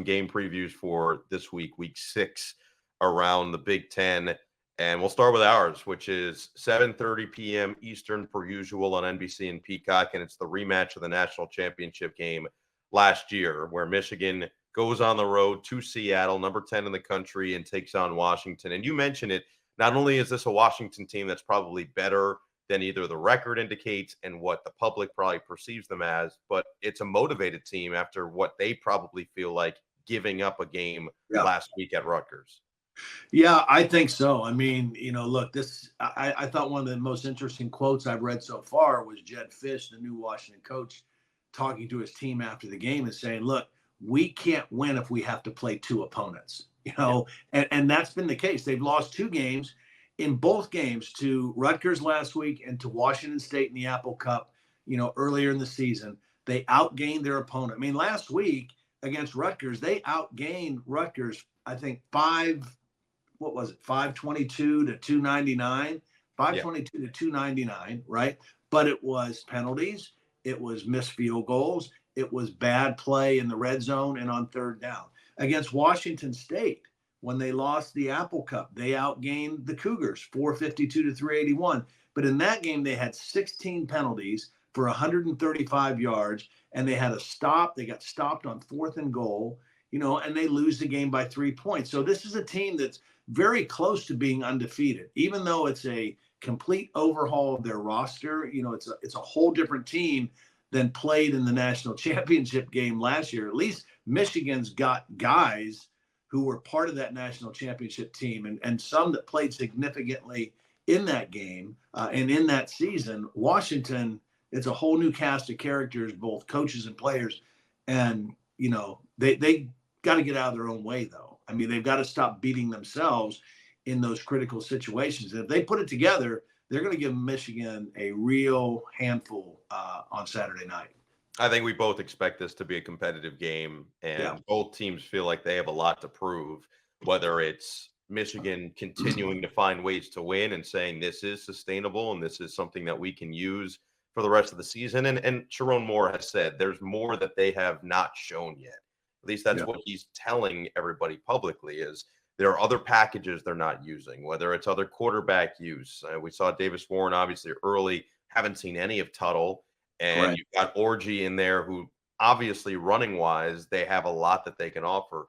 game previews for this week 6 around the Big Ten. And we'll start with ours, which is 7:30 p.m. Eastern per usual on NBC and Peacock. And it's the rematch of the national championship game last year, where Michigan goes on the road to Seattle, number 10 in the country, and takes on Washington. And you mentioned it. Not only is this a Washington team that's probably better than either the record indicates and what the public probably perceives them as, but it's a motivated team after what they probably feel like giving up a game last week at Rutgers. Yeah, I think so. I mean, look, I thought one of the most interesting quotes I've read so far was Jed Fish, the new Washington coach, talking to his team after the game and saying, look, we can't win if we have to play two opponents, and that's been the case. They've lost two games, in both games, to Rutgers last week and to Washington State in the Apple Cup, earlier in the season. They outgained their opponent. I mean, last week against Rutgers, they outgained Rutgers, I think, 522 to 299, 522 to 299, right? But it was penalties, it was missed field goals, it was bad play in the red zone and on third down. Against Washington State, when they lost the Apple Cup, they outgained the Cougars 452 to 381. But in that game, they had 16 penalties for 135 yards, and they had a stop. They got stopped on 4th and goal, and they lose the game by 3 points. So this is a team that's very close to being undefeated, even though it's a complete overhaul of their roster. It's a whole different team than played in the national championship game last year. At least Michigan's got guys who were part of that national championship team and some that played significantly in that game and in that season. Washington, it's a whole new cast of characters, both coaches and players. And, they got to get out of their own way, though. I mean, they've got to stop beating themselves in those critical situations. And if they put it together, they're going to give Michigan a real handful on Saturday night. I think we both expect this to be a competitive game, and both teams feel like they have a lot to prove, whether it's Michigan continuing to find ways to win and saying this is sustainable and this is something that we can use for the rest of the season. And Sharon Moore has said there's more that they have not shown yet. At least that's what he's telling everybody publicly, is there are other packages they're not using, whether it's other quarterback use. We saw Davis Warren obviously early, haven't seen any of Tuttle. And you've got Orgy in there who obviously running wise, they have a lot that they can offer.